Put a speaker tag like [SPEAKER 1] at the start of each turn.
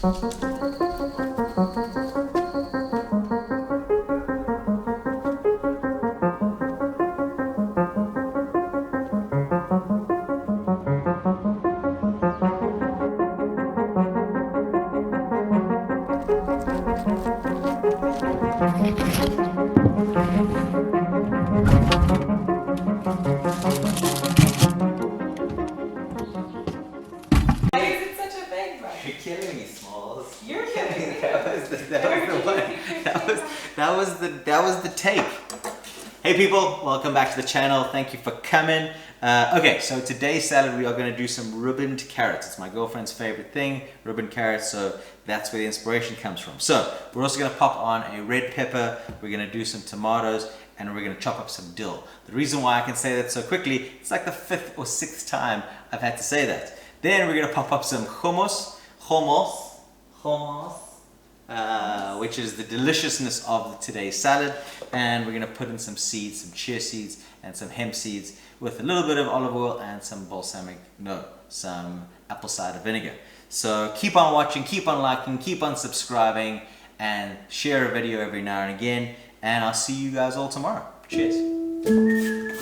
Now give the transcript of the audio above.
[SPEAKER 1] You're killing me, Smalls.
[SPEAKER 2] You're killing me.
[SPEAKER 1] That was the take. Hey people, welcome back to the channel. Thank you for coming. Okay, so today's salad we are going to do some ribboned carrots. It's my girlfriend's favorite thing, ribboned carrots. So that's where the inspiration comes from. So we're also going to pop on a red pepper. We're going to do some tomatoes, and we're going to chop up some dill. The reason why I can say that so quickly, it's like the 5th or 6th time I've had to say that. Then we're going to pop up some hummus, which is the deliciousness of today's salad. And we're going to put in some seeds, some chia seeds and some hemp seeds with a little bit of olive oil and some some apple cider vinegar. So keep on watching, keep on liking, keep on subscribing, and share a video every now and again. And I'll see you guys all tomorrow. Cheers.